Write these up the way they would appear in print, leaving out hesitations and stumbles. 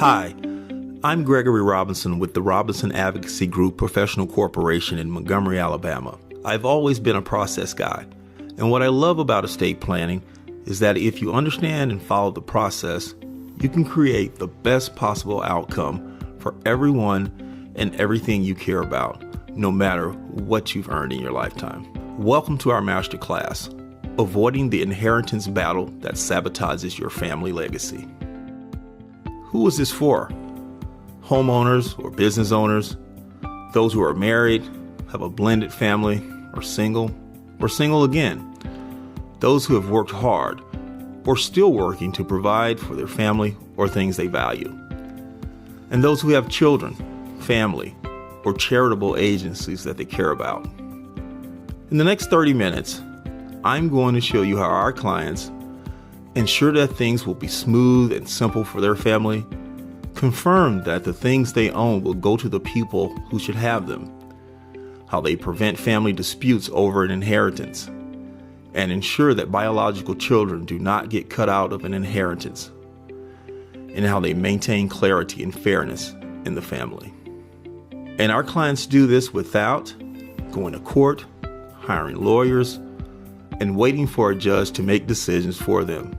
Hi, I'm Gregory Robinson with the Robinson Advocacy Group Professional Corporation in Montgomery, Alabama. I've always been a process guy, and what I love about estate planning is that if you understand and follow the process, you can create the best possible outcome for everyone and everything you care about, no matter what you've earned in your lifetime. Welcome to our masterclass, Avoiding the Inheritance Battle That Sabotages Your Family Legacy. Who is this for? Homeowners or business owners, those who are married, have a blended family, or single again, those who have worked hard or still working to provide for their family or things they value, and those who have children, family, or charitable agencies that they care about. In the next 30 minutes, I'm going to show you how our clients ensure that things will be smooth and simple for their family, confirm that the things they own will go to the people who should have them, how they prevent family disputes over an inheritance, and ensure that biological children do not get cut out of an inheritance, and how they maintain clarity and fairness in the family. And our clients do this without going to court, hiring lawyers, and waiting for a judge to make decisions for them,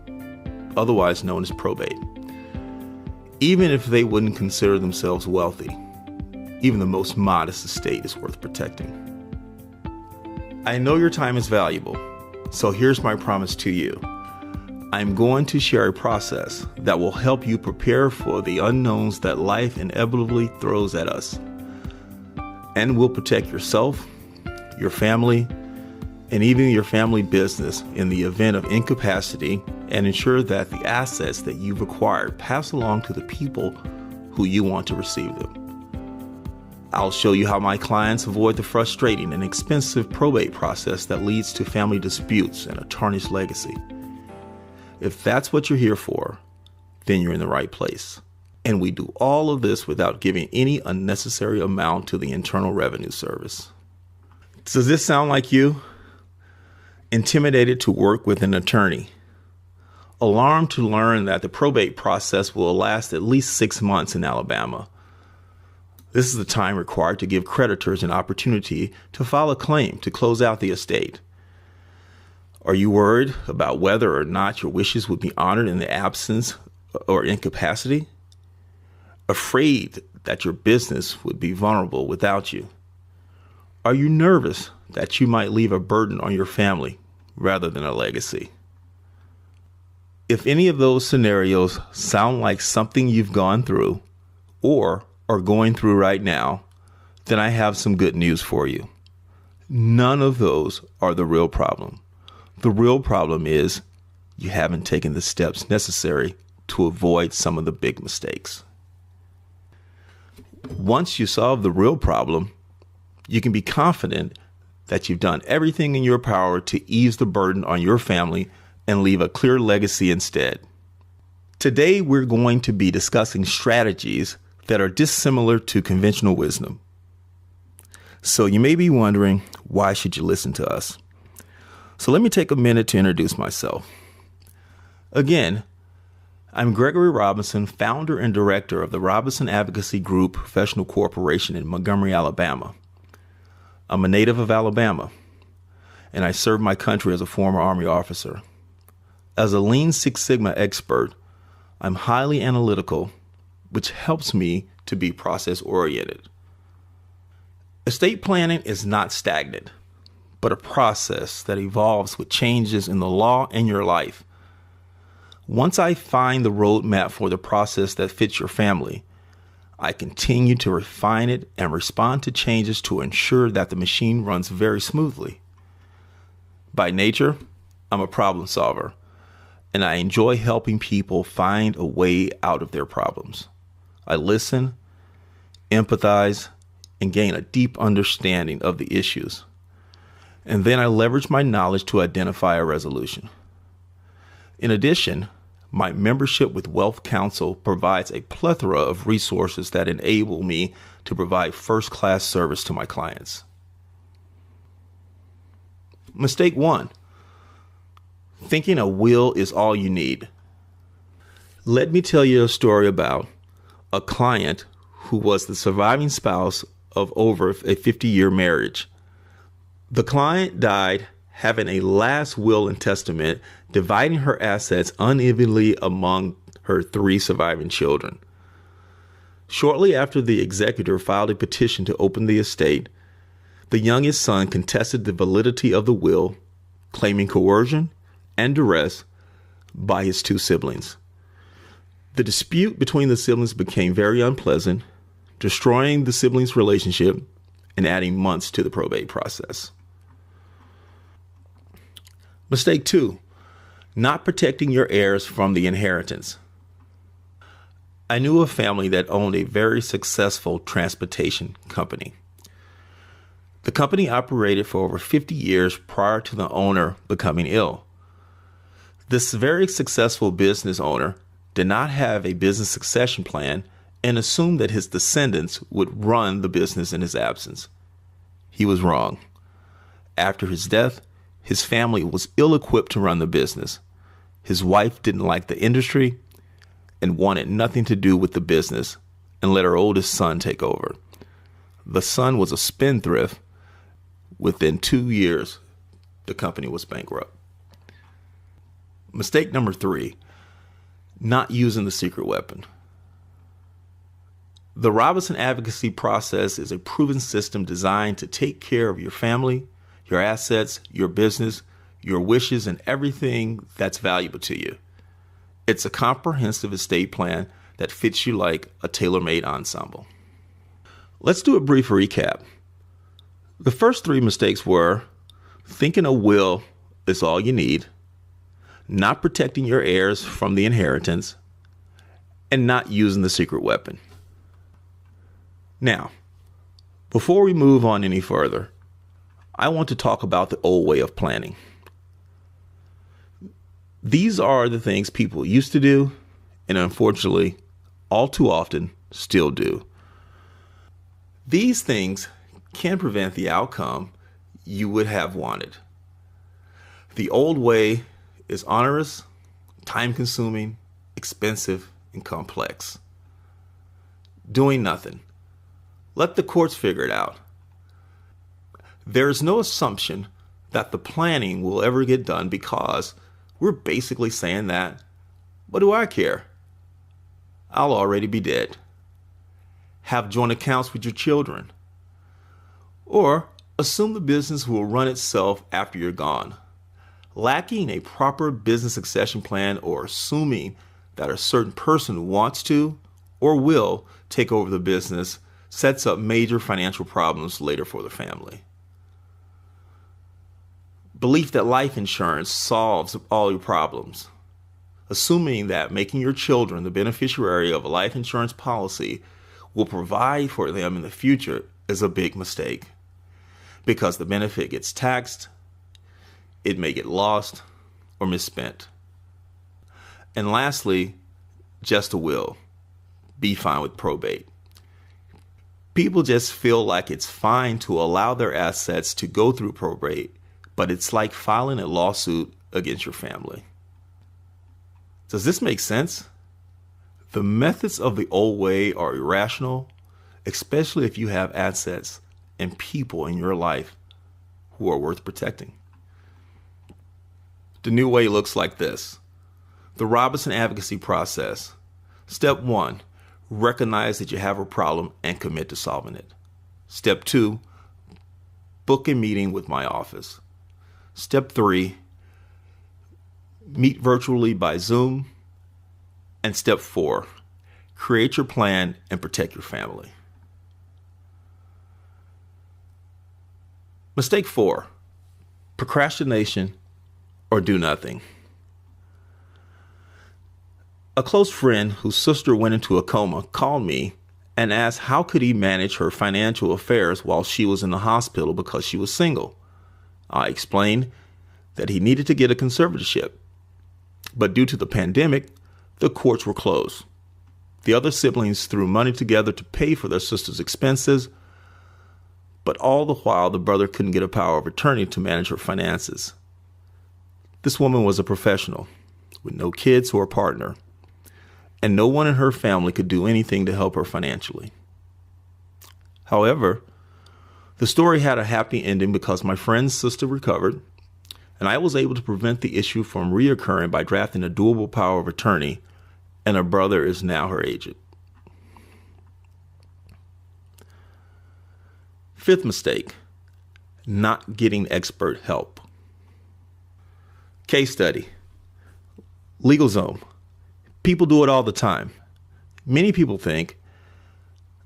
otherwise known as probate. Even if they wouldn't consider themselves wealthy, even the most modest estate is worth protecting. I know your time is valuable, so here's my promise to you. I'm going to share a process that will help you prepare for the unknowns that life inevitably throws at us, and will protect yourself, your family, and even your family business in the event of incapacity, and ensure that the assets that you've acquired pass along to the people who you want to receive them. I'll show you how my clients avoid the frustrating and expensive probate process that leads to family disputes and a tarnished legacy. If that's what you're here for, then you're in the right place. And we do all of this without giving any unnecessary amount to the Internal Revenue Service. Does this sound like you? Intimidated to work with an attorney? Alarmed to learn that the probate process will last at least 6 months in Alabama? This is the time required to give creditors an opportunity to file a claim to close out the estate. Are you worried about whether or not your wishes would be honored in the absence or incapacity? Afraid that your business would be vulnerable without you? Are you nervous that you might leave a burden on your family rather than a legacy? If any of those scenarios sound like something you've gone through or are going through right now, then I have some good news for you. None of those are the real problem. The real problem is you haven't taken the steps necessary to avoid some of the big mistakes. Once you solve the real problem, you can be confident that you've done everything in your power to ease the burden on your family and leave a clear legacy instead. Today, we're going to be discussing strategies that are dissimilar to conventional wisdom. So you may be wondering, why should you listen to us? So let me take a minute to introduce myself. Again, I'm Gregory Robinson, founder and director of the Robinson Advocacy Group Professional Corporation in Montgomery, Alabama. I'm a native of Alabama, and I served my country as a former Army officer. As a Lean Six Sigma expert, I'm highly analytical, which helps me to be process-oriented. Estate planning is not stagnant, but a process that evolves with changes in the law and your life. Once I find the roadmap for the process that fits your family, I continue to refine it and respond to changes to ensure that the machine runs very smoothly. By nature, I'm a problem solver, and I enjoy helping people find a way out of their problems. I listen, empathize, and gain a deep understanding of the issues. And then I leverage my knowledge to identify a resolution. In addition, my membership with Wealth Counsel provides a plethora of resources that enable me to provide first-class service to my clients. Mistake 1. Thinking a will is all you need. Let me tell you a story about a client who was the surviving spouse of over a 50-year marriage. The client died having a last will and testament dividing her assets unevenly among her 3 surviving children. Shortly after the executor filed a petition to open the estate, the youngest son contested the validity of the will, claiming coercion and duress by his 2 siblings. The dispute between the siblings became very unpleasant, destroying the siblings' relationship and adding months to the probate process. Mistake 2, not protecting your heirs from the inheritance. I knew a family that owned a very successful transportation company. The company operated for over 50 years prior to the owner becoming ill. This very successful business owner did not have a business succession plan and assumed that his descendants would run the business in his absence. He was wrong. After his death, his family was ill-equipped to run the business. His wife didn't like the industry and wanted nothing to do with the business and let her oldest son take over. The son was a spendthrift. Within 2 years, the company was bankrupt. Mistake number 3, not using the secret weapon. The Robinson advocacy process is a proven system designed to take care of your family, your assets, your business, your wishes, and everything that's valuable to you. It's a comprehensive estate plan that fits you like a tailor-made ensemble. Let's do a brief recap. The first 3 mistakes were thinking a will is all you need, not protecting your heirs from the inheritance, and not using the secret weapon. Now, before we move on any further, I want to talk about the old way of planning. These are the things people used to do, and unfortunately, all too often, still do. These things can prevent the outcome you would have wanted. The old way is onerous, time-consuming, expensive, and complex. Doing nothing. Let the courts figure it out. There is no assumption that the planning will ever get done because we're basically saying that, what do I care? I'll already be dead. Have joint accounts with your children. Or assume the business will run itself after you're gone. Lacking a proper business succession plan or assuming that a certain person wants to or will take over the business sets up major financial problems later for the family. Belief that life insurance solves all your problems. Assuming that making your children the beneficiary of a life insurance policy will provide for them in the future is a big mistake, because the benefit gets taxed, it may get lost or misspent. And lastly, just a will. Be fine with probate. People just feel like it's fine to allow their assets to go through probate, but it's like filing a lawsuit against your family. Does this make sense? The methods of the old way are irrational, especially if you have assets and people in your life who are worth protecting. The new way looks like this. The Robinson advocacy process. Step 1, recognize that you have a problem and commit to solving it. Step 2, book a meeting with my office. Step 3, meet virtually by Zoom. And step 4, create your plan and protect your family. Mistake 4, procrastination or do nothing. A close friend whose sister went into a coma called me and asked how could he manage her financial affairs while she was in the hospital because she was single. I explained that he needed to get a conservatorship, but due to the pandemic, the courts were closed. The other siblings threw money together to pay for their sister's expenses, but all the while the brother couldn't get a power of attorney to manage her finances. This woman was a professional with no kids or a partner, and no one in her family could do anything to help her financially. However, the story had a happy ending because my friend's sister recovered, and I was able to prevent the issue from reoccurring by drafting a doable power of attorney, and her brother is now her agent. Fifth mistake, not getting expert help. Case study. LegalZoom. People do it all the time. Many people think,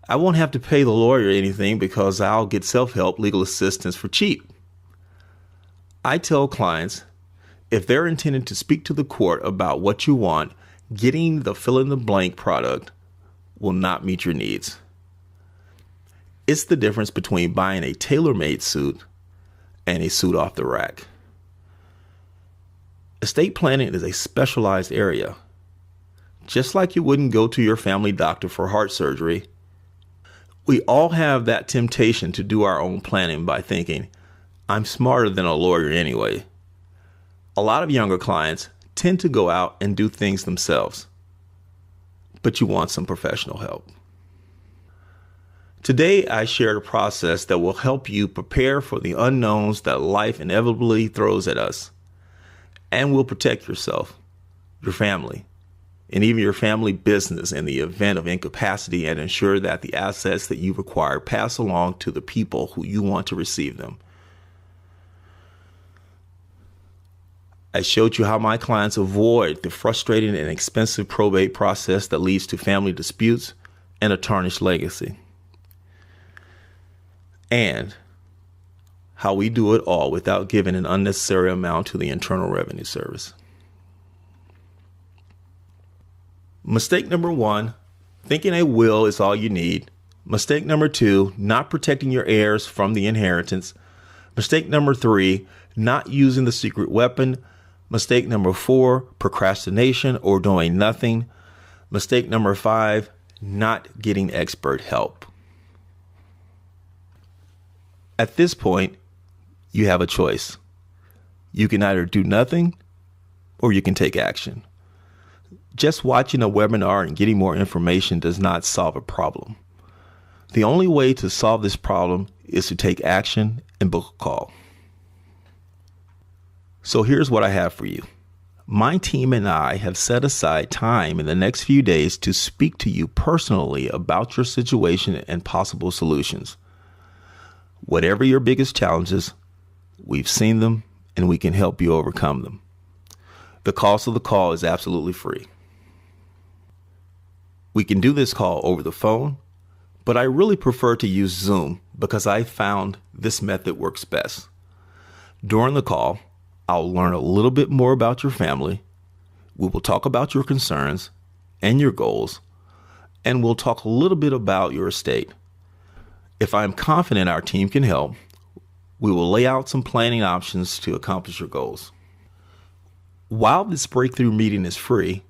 I won't have to pay the lawyer anything because I'll get self-help legal assistance for cheap. I tell clients, if they're intending to speak to the court about what you want, getting the fill-in-the-blank product will not meet your needs. It's the difference between buying a tailor-made suit and a suit off the rack. Estate planning is a specialized area. Just like you wouldn't go to your family doctor for heart surgery, we all have that temptation to do our own planning by thinking, I'm smarter than a lawyer anyway. A lot of younger clients tend to go out and do things themselves, but you want some professional help. Today, I shared a process that will help you prepare for the unknowns that life inevitably throws at us, and will protect yourself, your family, and even your family business in the event of incapacity, and ensure that the assets that you've acquired pass along to the people who you want to receive them. I showed you how my clients avoid the frustrating and expensive probate process that leads to family disputes and a tarnished legacy. And how we do it all without giving an unnecessary amount to the Internal Revenue Service. Mistake number 1, thinking a will is all you need. Mistake number 2, not protecting your heirs from the inheritance. Mistake number 3, not using the secret weapon. Mistake number 4, procrastination or doing nothing. Mistake number 5, not getting expert help. At this point, you have a choice. You can either do nothing or you can take action. Just watching a webinar and getting more information does not solve a problem. The only way to solve this problem is to take action and book a call. So here's what I have for you. My team and I have set aside time in the next few days to speak to you personally about your situation and possible solutions. Whatever your biggest challenges, we've seen them and we can help you overcome them. The cost of the call is absolutely free. We can do this call over the phone, but I really prefer to use Zoom because I found this method works best. During the call, I'll learn a little bit more about your family. We will talk about your concerns and your goals, and we'll talk a little bit about your estate. If I'm confident our team can help, we will lay out some planning options to accomplish your goals. While this breakthrough meeting is free,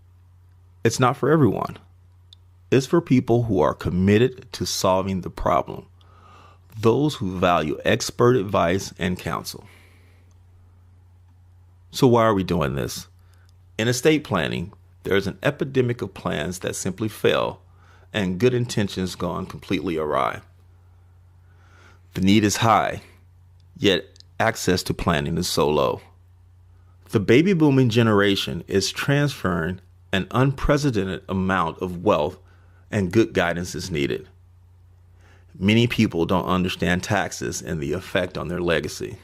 it's not for everyone. It's for people who are committed to solving the problem, those who value expert advice and counsel. So why are we doing this? In estate planning, there's an epidemic of plans that simply fail and good intentions gone completely awry. The need is high, yet access to planning is so low. The baby booming generation is transferring an unprecedented amount of wealth, and good guidance is needed. Many people don't understand taxes and the effect on their legacy.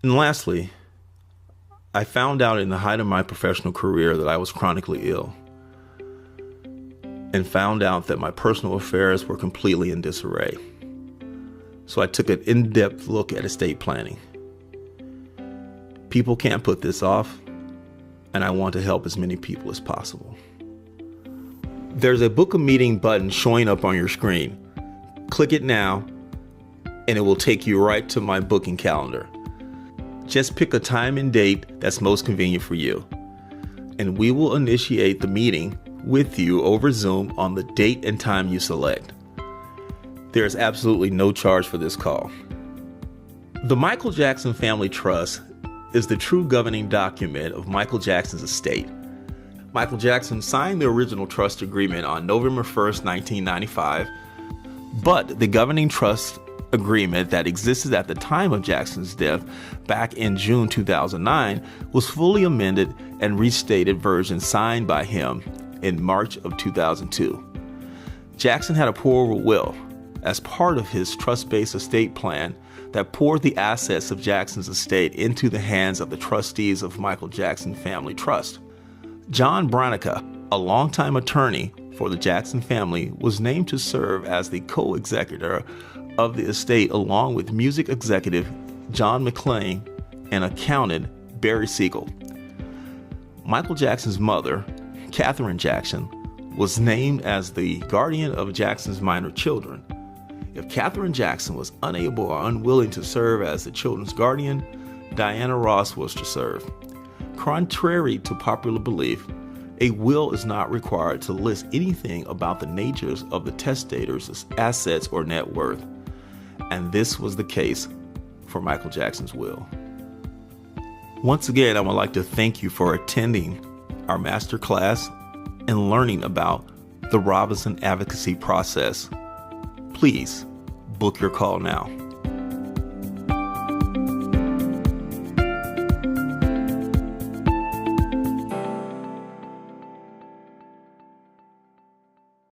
And lastly, I found out in the height of my professional career that I was chronically ill, and found out that my personal affairs were completely in disarray. So I took an in-depth look at estate planning. People can't put this off, and I want to help as many people as possible. There's a book a meeting button showing up on your screen. Click it now, and it will take you right to my booking calendar. Just pick a time and date that's most convenient for you, and we will initiate the meeting with you over Zoom on the date and time you select. There is absolutely no charge for this call. The Michael Jackson Family Trust is the true governing document of Michael Jackson's estate. Michael Jackson signed the original trust agreement on November 1st, 1995, but the governing trust agreement that existed at the time of Jackson's death back in June 2009 was fully amended and restated version signed by him in March of 2002. Jackson had a pour will as part of his trust-based estate plan that poured the assets of Jackson's estate into the hands of the trustees of Michael Jackson Family Trust. John Brannica, a longtime attorney for the Jackson family, was named to serve as the co-executor of the estate along with music executive John McClain and accountant Barry Siegel. Michael Jackson's mother, Catherine Jackson, was named as the guardian of Jackson's minor children. If Catherine Jackson was unable or unwilling to serve as the children's guardian, Diana Ross was to serve. Contrary to popular belief, a will is not required to list anything about the natures of the testator's assets or net worth, and this was the case for Michael Jackson's will. Once again, I would like to thank you for attending our masterclass and learning about the Robinson advocacy process. Please book your call now.